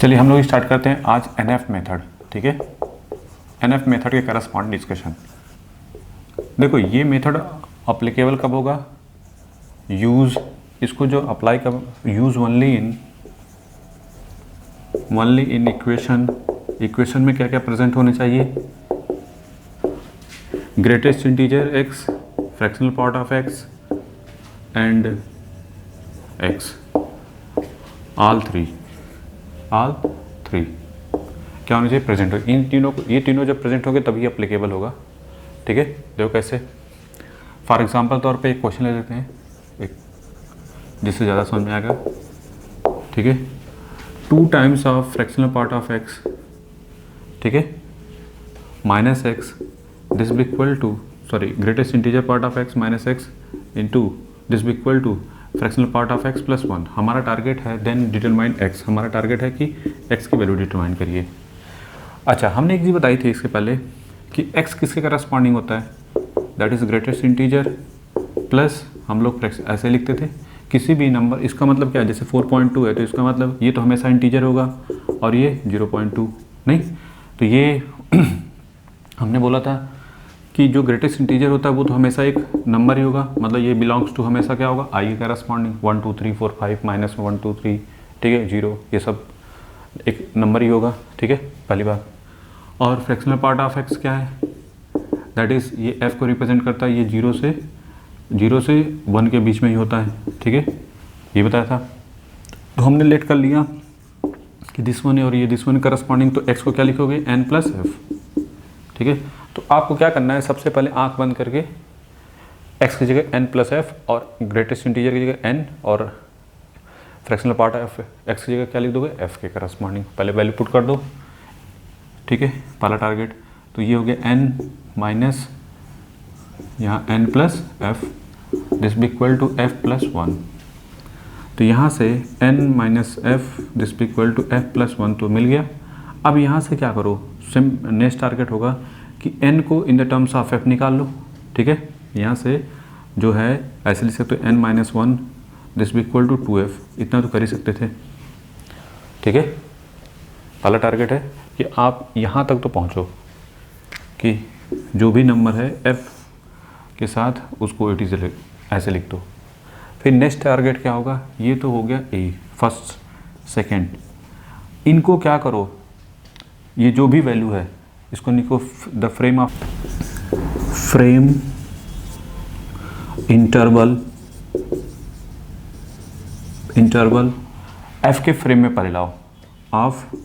चलिए हम लोग स्टार्ट करते हैं आज एनएफ मेथड। ठीक है, एनएफ मेथड के करस्पॉन्ड डिस्कशन। देखो ये मेथड अप्लीकेबल कब होगा, यूज़ इसको जो अप्लाई कब, यूज़ ओनली इन इक्वेशन में क्या क्या प्रेजेंट होने चाहिए, greatest integer x, fractional part of x and x, all three क्या होने चाहिए, प्रेजेंट हो। इन तीनों को, ये तीनों जब प्रेजेंट होंगे तभी अप्लीकेबल होगा। ठीक है, देखो कैसे। फॉर एग्जांपल तौर पे एक क्वेश्चन ले लेते हैं, एक जिससे ज़्यादा समझ में आएगा। ठीक है, 2 times of fractional part of x, ठीक है, minus x, this be equal to, sorry, greatest integer part of x minus x into this be equal to fractional part of x plus 1। हमारा टारगेट है then determine x, हमारा target है कि x की value determine करिए। अच्छा, हमने एक चीज़ बताई थी इसके पहले कि एक्स किसके करस्पॉन्डिंग होता है, that is greatest integer plus, हम लोग ऐसे लिखते थे किसी भी नंबर। इसका मतलब क्या है, जैसे 4.2 है तो इसका मतलब ये तो हमेशा इंटीजर होगा और ये 0.2 नहीं, तो ये हमने बोला था कि जो ग्रेटेस्ट इंटीजर होता है वो तो हमेशा एक नंबर ही होगा, मतलब ये बिलोंग्स टू हमेशा क्या होगा, आई के करस्पॉन्डिंग 1 2 3 4 5 माइनस 1 2 3, ठीक है, 0, ये सब एक नंबर ही होगा। ठीक है, पहली बात। और फ्रैक्शनल पार्ट ऑफ एक्स क्या है, दैट इज़ ये एफ को रिप्रेजेंट करता है, ये 0 से 1 के बीच में ही होता है। ठीक है, ये बताया था। तो हमने लेट कर लिया कि दिस वन है और ये दिस वन करस्पॉन्डिंग, तो एक्स को क्या लिखोगे, एन प्लस एफ। ठीक है, तो आपको क्या करना है, सबसे पहले आंख बंद करके x की जगह n प्लस एफ और ग्रेटेस्ट इंटीजर की जगह n और फ्रैक्शनल पार्ट ऑफ x की जगह क्या लिख दोगे, f के करस्पॉन्डिंग पहले वैल्यू पुट कर दो। ठीक है, पहला टारगेट तो ये हो गया n माइनस यहाँ n plus f, this be equal to f plus 1। तो यहाँ से n minus f this be equal to f plus 1 तो मिल गया। अब यहाँ से क्या करो, नेक्स्ट टारगेट होगा कि n को in the terms of f निकाल लो। ठीक है, यहाँ से जो है ऐसे लिख सकते हो n minus 1 this be equal to 2f, इतना तो कर ही सकते थे। ठीक है, पहला टारगेट है कि आप यहाँ तक तो पहुँचो कि जो भी नंबर है f के साथ उसको इट इज़ ऐसे लिख दो। फिर नेक्स्ट टारगेट क्या होगा, ये तो हो गया a, फर्स्ट सेकेंड, इनको क्या करो, ये जो भी वैल्यू है इसको लिखो द फ्रेम इंटरवल एफ के फ्रेम में पहले लाओ ऑफ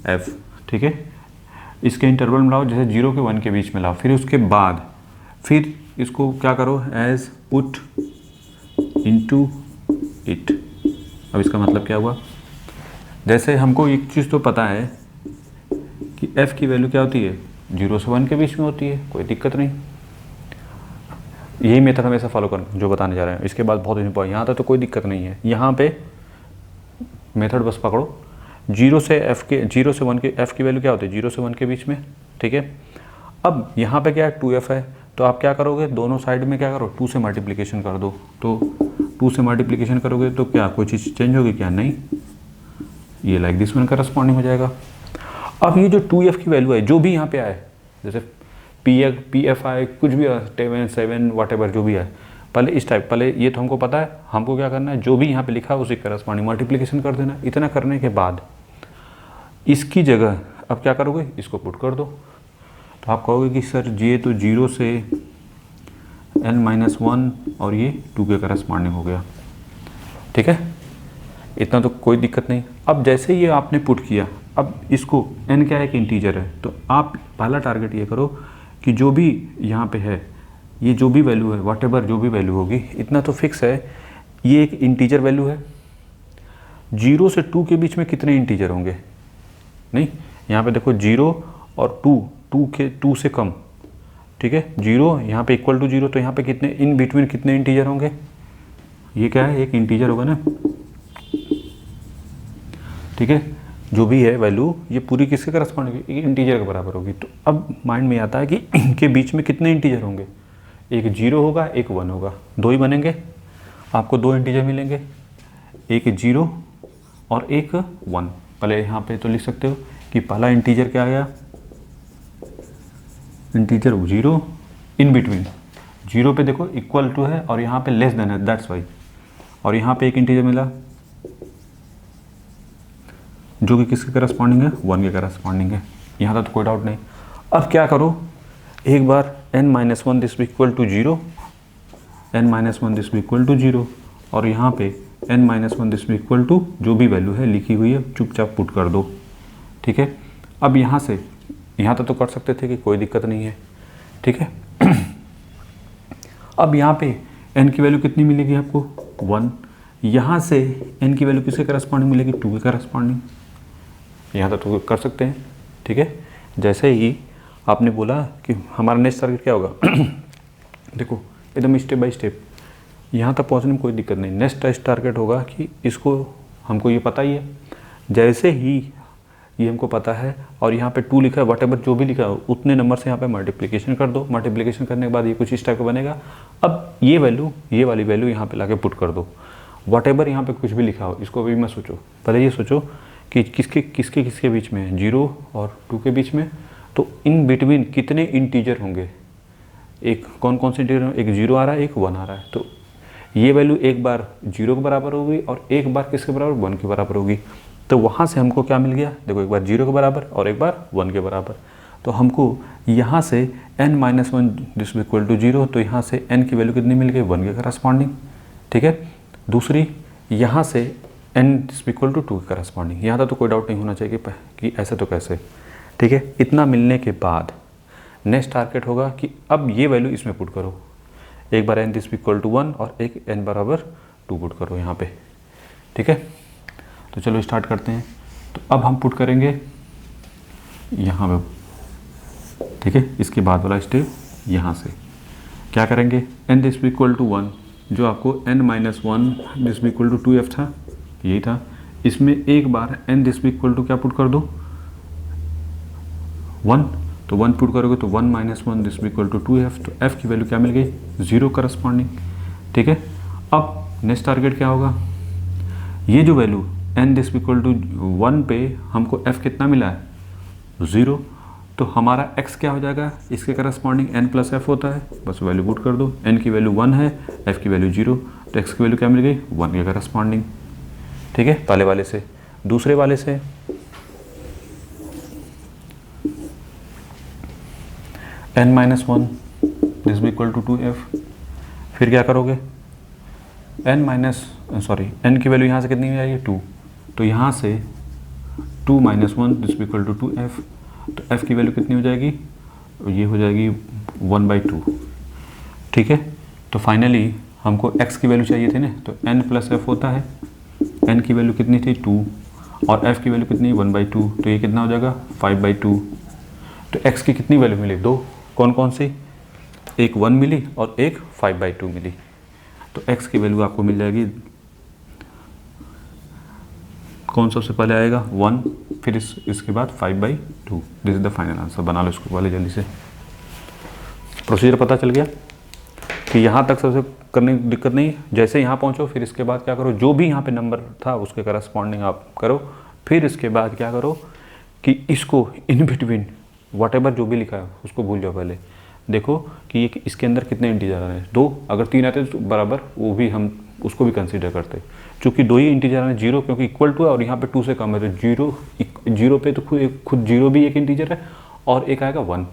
एफ। ठीक है, इसके इंटरवल में लाओ, जैसे 0 के 1 के बीच में लाओ। फिर उसके बाद फिर इसको क्या करो, एज पुट इनटू इट। अब इसका मतलब क्या हुआ, जैसे हमको एक चीज़ तो पता है कि f की वैल्यू क्या होती है, 0 से 1 के बीच में होती है, कोई दिक्कत नहीं। यही मेथड हमेशा फॉलो करना जो बताने जा रहे हैं, इसके बाद बहुत इंपॉर्टेंट, यहाँ तक तो कोई दिक्कत नहीं है। यहाँ पे मेथड बस पकड़ो, 0 से 1 के f की वैल्यू क्या होती है, 0 से 1 के बीच में। ठीक है, अब यहाँ पे क्या है, 2f है, तो आप क्या करोगे, दोनों साइड में क्या करो, 2 से मल्टीप्लिकेशन कर दो। तो 2 से मल्टीप्लिकेशन करोगे तो क्या कोई चीज़ चेंज होगी, क्या नहीं, ये लाइक दिस वन करस्पॉन्डिंग हो जाएगा। अब ये जो 2f की वैल्यू है, जो भी यहाँ पे आए, जैसे पी एफ आए, कुछ भी 7 वट एवर जो भी है, पहले इस टाइप, पहले ये तो हमको पता है, हमको क्या करना है, जो भी यहाँ पे लिखा है उसी करस्पॉन्डिंग मल्टीप्लिकेशन कर देना। इतना करने के बाद इसकी जगह अब क्या करोगे, इसको पुट कर दो। तो आप कहोगे कि सर ये तो 0 से n माइनस 1 और ये 2 के करस्पॉन्डिंग हो गया। ठीक है, इतना तो कोई दिक्कत नहीं। अब जैसे ये आपने पुट किया, अब इसको n क्या है, एक इंटीजर है, तो आप पहला टारगेट ये करो कि जो भी यहाँ पे है, ये जो भी वैल्यू है, वट एवर जो भी वैल्यू होगी, इतना तो फिक्स है, ये एक इंटीजर वैल्यू है। 0 से 2 के बीच में कितने इंटीजर होंगे, नहीं, यहाँ पे देखो 0 और 2 से कम। ठीक है, 0 यहाँ पे इक्वल टू 0, तो यहाँ पे कितने इन बिटवीन कितने इंटीजर होंगे, ये क्या है, एक इंटीजर होगा ना। ठीक है, जो भी है वैल्यू, ये पूरी किसके करस्पॉन्ड होगी, एक इंटीजर के बराबर होगी। तो अब माइंड में आता है कि इनके बीच में कितने इंटीजर होंगे, एक 0 होगा, एक 1 होगा, 2 ही बनेंगे, आपको 2 इंटीजर मिलेंगे, एक 0 और एक 1। पहले यहाँ पे तो लिख सकते हो कि पहला इंटीजर क्या आया, इंटीजर 0, इन बिटवीन 0 पे देखो इक्वल टू है और यहाँ पे लेस देन है, दैट्स वाई। और यहाँ पे एक इंटीजर मिला जो कि किसके करस्पॉन्डिंग है, 1 के करस्पॉन्डिंग है। यहाँ तक तो कोई डाउट नहीं। अब क्या करो, एक बार n-1 दिस भी इक्वल टू 0, n-1 दिस भी इक्वल टू 0, और यहाँ पे n-1 दिस भी इक्वल टू जो भी वैल्यू है लिखी हुई है चुपचाप पुट कर दो। ठीक है, अब यहाँ से यहाँ तक तो कर सकते थे कि कोई दिक्कत नहीं है। ठीक है, अब यहाँ पे n की वैल्यू कितनी मिलेगी आपको, 1। यहाँ से n की वैल्यू किसके करस्पॉन्डिंग मिलेगी, 2 के करस्पॉन्डिंग। यहाँ तक तो कर सकते हैं। ठीक है, जैसे ही आपने बोला कि हमारा नेक्स्ट टारगेट क्या होगा देखो एकदम स्टेप बाय स्टेप, यहाँ तक पहुँचने में कोई दिक्कत नहीं। नेक्स्ट टारगेट होगा कि इसको, हमको ये पता ही है, जैसे ही ये हमको पता है और यहाँ पे 2 लिखा है, वट एवर जो भी लिखा है उतने नंबर से यहाँ पे मल्टीप्लिकेशन कर दो। मल्टीप्लिकेशन करने के बाद ये कुछ इस टाइप का बनेगा। अब ये वैल्यू, ये वाली वैल्यू यहाँ पे लाके पुट कर दो। वट एवर यहाँ पे कुछ भी लिखा हो इसको भी मत सोचो, पहले ये सोचो कि किसके किसके किसके बीच में है, 0 और 2 के बीच में। तो इन बिटवीन कितने इंटीजर होंगे, एक कौन कौन से इंटीजर, एक 0 आ रहा है, एक 1 आ रहा है। तो ये वैल्यू एक बार 0 के बराबर होगी और एक बार किसके बराबर, 1 के बराबर होगी। तो वहाँ से हमको क्या मिल गया, देखो एक बार 0 के बराबर और एक बार 1 के बराबर। तो हमको यहाँ से n-1 दिस इक्वल टू 0, तो यहाँ से n की वैल्यू कितनी मिल गई, 1 के करस्पॉन्डिंग। ठीक है, दूसरी यहाँ से n दिस इक्वल टू 2 के करस्पॉन्डिंग। यहाँ तक तो कोई डाउट नहीं होना चाहिए कि ऐसे तो कैसे। ठीक है, इतना मिलने के बाद नेक्स्ट टारगेट होगा कि अब ये वैल्यू इसमें पुट करो। एक बार n दिस इक्वल टू 1 और एक n बराबर 2 पुट करो यहाँ पे। ठीक है, तो चलो स्टार्ट करते हैं। तो अब हम पुट करेंगे यहाँ पे। ठीक है, इसके बाद वाला स्टेप यहाँ से क्या करेंगे, n दिस इक्वल टू 1, जो आपको n-1 this equal to 2f था, यही था। इसमें एक बार n दिस इक्वल टू क्या पुट कर दो, 1। तो 1 पुट करोगे तो 1-1 दिस इक्वल टू 2f। तो f की वैल्यू क्या मिल गई, 0 करस्पॉन्डिंग। ठीक है, अब नेक्स्ट टारगेट क्या होगा, ये जो value n this equal to 1 पे हमको f कितना मिला है, 0। तो हमारा x क्या हो जाएगा, इसके करस्पॉन्डिंग n प्लस f होता है, बस वैल्यू पुट कर दो। n की वैल्यू 1 है, f की वैल्यू 0, तो x की वैल्यू क्या मिल गई, 1 के करस्पॉन्डिंग। ठीक है, पहले वाले से। दूसरे वाले से n-1 this equal to 2f। फिर क्या करोगे, n की वैल्यू यहाँ से कितनी हो जाएगी, 2। तो यहाँ से 2-1 दिस इक्वल टू 2f। तो f की वैल्यू कितनी हो जाएगी, ये हो जाएगी 1/2। ठीक है, तो फाइनली हमको x की वैल्यू चाहिए थी ना, तो n प्लस f होता है। n की वैल्यू कितनी थी, 2, और f की वैल्यू कितनी, 1/2। तो ये कितना हो जाएगा, 5/2। तो x की कितनी वैल्यू मिली, 2। कौन कौन सी, एक 1 मिली और एक 5/2 मिली। तो x की वैल्यू आपको मिल जाएगी, कौन सबसे पहले आएगा, 1, फिर इसके बाद 5/2। This is the final answer. बना लो इसको पहले जल्दी से। प्रोसीजर पता चल गया कि यहाँ तक सबसे करने की दिक्कत नहीं। जैसे यहाँ पहुँचो फिर इसके बाद क्या करो, जो भी यहाँ पे नंबर था उसके करस्पॉन्डिंग आप करो। फिर इसके बाद क्या करो कि इसको इन बिटवीन वट एवर जो भी लिखा है उसको भूल जाओ। पहले देखो कि ये इसके अंदर कितने इंटीजर आ रहे हैं, 2। अगर 3 आते तो बराबर, वो भी हम उसको भी कंसीडर करते। चूँकि 2 ही इंटीजर आ रहे हैं, 0 क्योंकि इक्वल टू है और यहाँ पे 2 से कम है, तो 0 पे तो खुद 0 भी एक इंटीजर है और एक आएगा 1।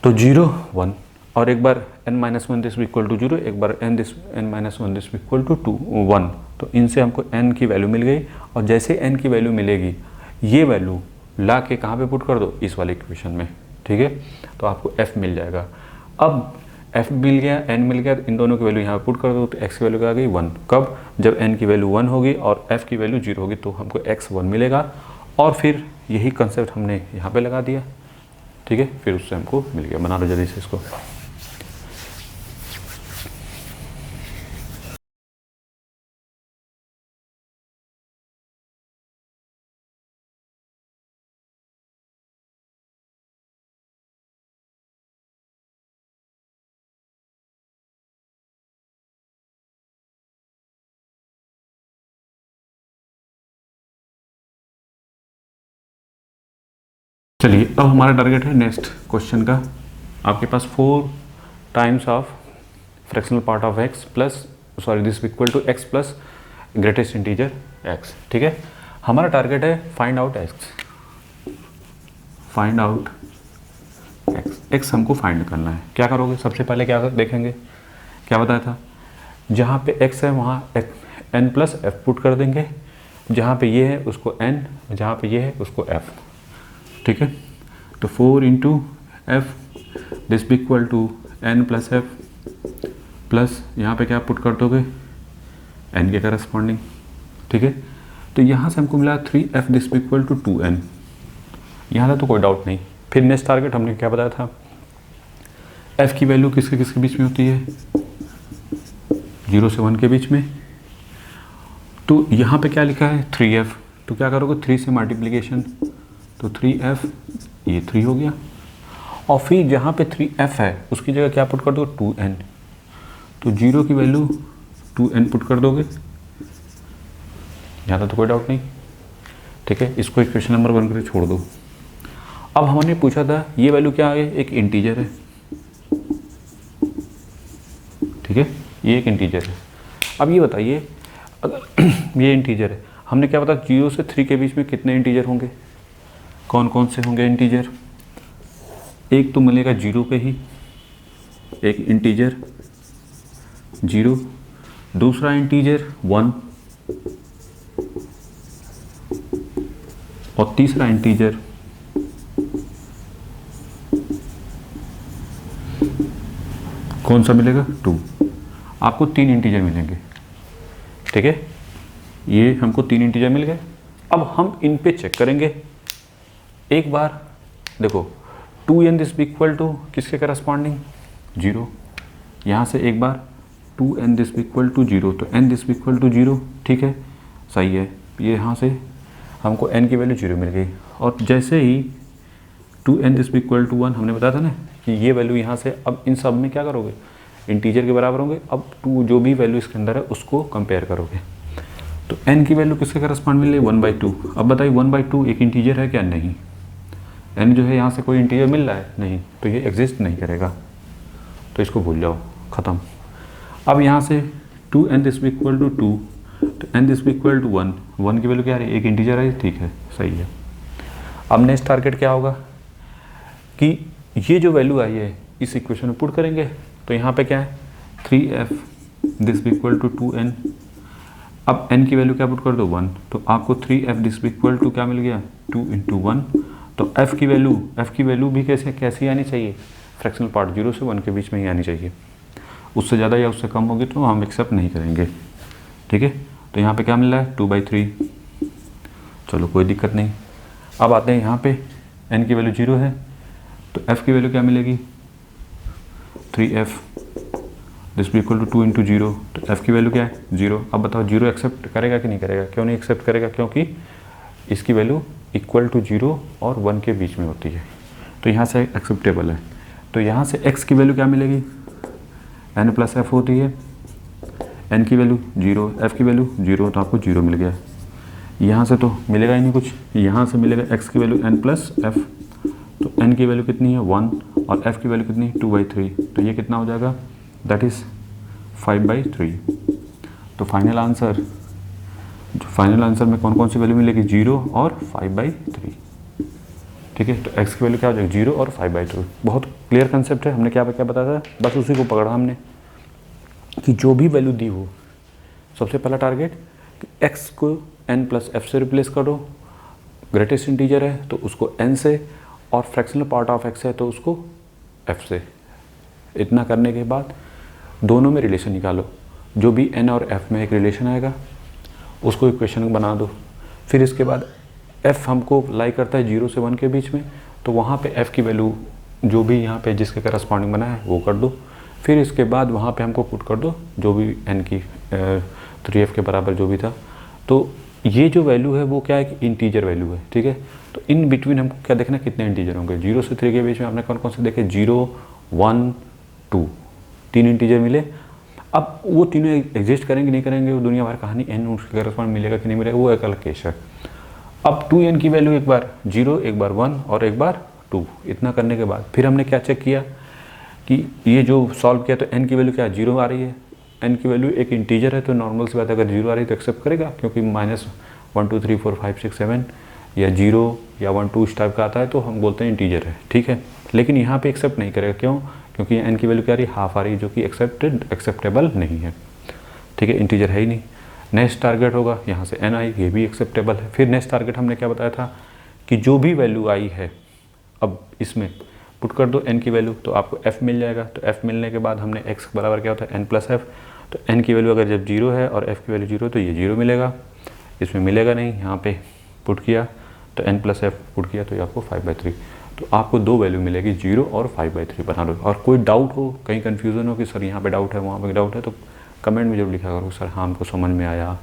तो 0 1, और एक बार n-1 दिस इक्वल टू 0, एक बार n-1 दिस इक्वल टू 1। तो इनसे हमको n की वैल्यू मिल गई। और जैसे n की वैल्यू मिलेगी, ये वैल्यू ला के कहाँ पे पुट कर दो, इस वाले इक्वेशन में। ठीक है, तो आपको f मिल जाएगा। अब f मिल गया, n मिल गया, इन दोनों की वैल्यू यहाँ पे पुट कर दो, तो x की वैल्यू आ गई 1। कब, जब n की वैल्यू 1 होगी और f की वैल्यू 0 होगी, तो हमको x 1 मिलेगा। और फिर यही कंसेप्ट हमने यहाँ पे लगा दिया। ठीक है, फिर उससे हमको मिल गया। बना लो जल्दी से इसको। चलिए अब हमारा टारगेट है नेक्स्ट क्वेश्चन का। आपके पास 4 times of fractional part of x plus this equal to x plus greatest integer x. ठीक है, हमारा टारगेट है find out x, find out x. X हमको फाइंड करना है। क्या करोगे, सबसे पहले क्या देखेंगे, क्या बताया था, जहाँ पे एक्स है वहाँ एन प्लस एफ पुट कर देंगे, जहाँ पे ये है उसको एन, जहाँ पे ये है उसको एफ। ठीक है, तो 4 इंटू एफ दिस भी equal to n plus f plus यहाँ पे क्या पुट कर दोगे, एन के करस्पॉन्डिंग। ठीक है, तो यहाँ से हमको मिला 3f दिस भी इक्वल टू 2n। यहाँ था तो कोई डाउट नहीं। फिर नेक्स्ट टारगेट हमने क्या बताया था, f की वैल्यू किसके किसके बीच में होती है, 0 से 1 के बीच में। तो यहाँ पे क्या लिखा है 3f, तो क्या करोगे 3 से मल्टीप्लिकेशन, तो 3f ये 3 हो गया, और फिर जहाँ पे 3f है उसकी जगह क्या पुट कर दो 2n, तो 0 की वैल्यू 2n पुट कर दोगे। यहाँ तो कोई डाउट नहीं। ठीक है, इसको इक्वेशन नंबर 1 करके छोड़ दो। अब हमने पूछा था ये वैल्यू क्या है, एक इंटीजर है। ठीक है, ये एक इंटीजर है। अब ये बताइए अगर ये इंटीजर है, हमने क्या बताया 0 से 3 के बीच में कितने इंटीजर होंगे, कौन कौन से होंगे इंटीजर, एक तो मिलेगा 0 पे ही एक इंटीजर 0, दूसरा इंटीजर 1 और तीसरा इंटीजर कौन सा मिलेगा 2। आपको 3 इंटीजर मिलेंगे। ठीक है, ये हमको 3 इंटीजर मिल गए। अब हम इन पे चेक करेंगे एक बार। देखो 2n दिस भी इक्वल टू किसके करस्पॉन्डिंग 0, यहाँ से एक बार 2n दिस भी इक्वल टू 0, तो n दिस भी इक्वल टू 0। ठीक है, सही है, ये यहाँ से हमको n की वैल्यू 0 मिल गई। और जैसे ही 2n दिस भी इक्वल टू 1 हमने बताया था ना कि ये वैल्यू यहाँ से, अब इन सब में क्या करोगे इंटीजर के बराबर होंगे। अब 2 जो भी वैल्यू इसके अंदर है उसको कंपेयर करोगे, तो n की वैल्यू किसके करस्पॉन्ड मिल रही है 1/2। अब बताइए 1/2 एक इंटीजर है क्या, नहीं। n जो है यहाँ से कोई इंटीजर मिल रहा है नहीं, तो ये एग्जिस्ट नहीं करेगा, तो इसको भूल जाओ, ख़त्म। अब यहाँ से 2n दिस भी इक्वल टू 2, तो n दिस भी इक्वल टू 1, 1 की वैल्यू क्या है, एक इंटीजर है, ठीक है, सही है। अब नेक्स्ट टारगेट क्या होगा कि ये जो वैल्यू आई है इस इक्वेशन में पुट करेंगे, तो यहाँ पे क्या है 3f दिस भी इक्वल टू 2n। अब n की वैल्यू क्या पुट कर दो 1, तो आपको 3f दिस भी इक्वल टू क्या मिल गया 2 इंटू 1। तो f की वैल्यू भी कैसी आनी चाहिए, फ्रैक्शनल पार्ट 0 से 1 के बीच में ही आनी चाहिए। उससे ज़्यादा या उससे कम होगी तो हम एक्सेप्ट नहीं करेंगे। ठीक है, तो यहाँ पे क्या मिल रहा है 2/3, चलो कोई दिक्कत नहीं। अब आते हैं यहाँ पे n की वैल्यू 0 है, तो f की वैल्यू क्या मिलेगी 3f दिस भी इक्वल टू 2 इंटू 0, तो f की वैल्यू क्या है 0। अब बताओ 0 एक्सेप्ट करेगा कि नहीं करेगा, क्यों नहीं एक्सेप्ट करेगा, क्योंकि इसकी वैल्यू इक्वल टू 0 और 1 के बीच में होती है, तो यहाँ से एक्सेप्टेबल है। तो यहाँ से x की वैल्यू क्या मिलेगी n प्लस एफ होती है, n की वैल्यू 0, f की वैल्यू 0, तो आपको 0 मिल गया। यहाँ से तो मिलेगा ही नहीं कुछ, यहाँ से मिलेगा x की वैल्यू n प्लस एफ, तो n की वैल्यू कितनी है 1 और f की वैल्यू कितनी 2/3, तो ये कितना हो जाएगा दैट इज़ 5/3। तो फाइनल आंसर में कौन कौन सी वैल्यू मिलेगी 0 और 5/3। ठीक है, तो x की वैल्यू क्या हो जाएगी 0 और 5/3। बहुत क्लियर कंसेप्ट है, हमने क्या बताया था, बस उसी को पकड़ा हमने कि जो भी वैल्यू दी हो, सबसे पहला टारगेट x को n प्लस एफ से रिप्लेस करो, ग्रेटेस्ट इंटीजर है तो उसको n से, और फ्रैक्शनल पार्ट ऑफ x है तो उसको f से। इतना करने के बाद दोनों में रिलेशन निकालो, जो भी n और f में एक रिलेशन आएगा उसको इक्वेशन बना दो। फिर इसके बाद f हमको लाई करता है 0 से 1 के बीच में, तो वहाँ पे f की वैल्यू जो भी यहाँ पे जिसके करस्पॉन्डिंग बना है वो कर दो। फिर इसके बाद वहाँ पे हमको पुट कर दो जो भी n की 3f के बराबर जो भी था। तो ये जो वैल्यू है वो क्या है कि इंटीजर वैल्यू है। ठीक है, तो इन बिटवीन हमको क्या देखना है कितने इंटीजर होंगे, 0 से 3 के बीच में आपने कौन कौन से देखे 0 1 2, 3 इंटीजर मिले। अब वो तीनों एग्जिस्ट करेंगे नहीं करेंगे वो दुनिया भर कहानी, n उसके करस्पॉन्ड मिलेगा कि नहीं मिलेगा वो एक अलग केस है। अब 2n की वैल्यू एक बार 0, एक बार 1 और एक बार 2, इतना करने के बाद फिर हमने क्या चेक किया कि ये जो सॉल्व किया तो n की वैल्यू क्या 0 आ रही है। n की वैल्यू एक इंटीजर है तो नॉर्मल सी बात है, अगर 0 आ रही है तो एक्सेप्ट करेगा, क्योंकि -1 2 3 4 5 6 7 या 0 या 1 2 इस टाइप का आता है तो हम बोलते हैं इंटीजर है, ठीक है। लेकिन यहाँ पे एक्सेप्ट नहीं करेगा, क्यों? क्योंकि n की वैल्यू क्या आ रही है, हाफ आ रही है, जो कि एक्सेप्टेबल नहीं है, ठीक है, इंटीजर है ही नहीं। नेक्स्ट टारगेट होगा यहाँ से n आई, ये भी एक्सेप्टेबल है। फिर नेक्स्ट टारगेट हमने क्या बताया था कि जो भी वैल्यू आई है अब इसमें पुट कर दो n की वैल्यू तो आपको f मिल जाएगा। तो f मिलने के बाद हमने x बराबर क्या होता है n प्लस f, तो n की वैल्यू अगर जब 0 है और f की वैल्यू 0 तो ये 0 मिलेगा, इसमें मिलेगा नहीं, यहाँ पे पुट किया तो n प्लस f पुट किया तो ये आपको 5/3। तो आपको दो वैल्यू मिलेगी 0 और 5/3 बना लो। और कोई डाउट हो, कहीं कन्फ्यूज़न हो कि सर यहाँ पे डाउट है वहाँ पे डाउट है, तो कमेंट में जरूर लिखा करो सर हाँ हमको समझ में आया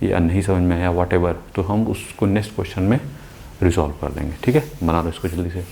या नहीं समझ में आया, वॉट एवर, तो हम उसको नेक्स्ट क्वेश्चन में रिजॉल्व कर देंगे, ठीक है। बना लो इसको जल्दी से।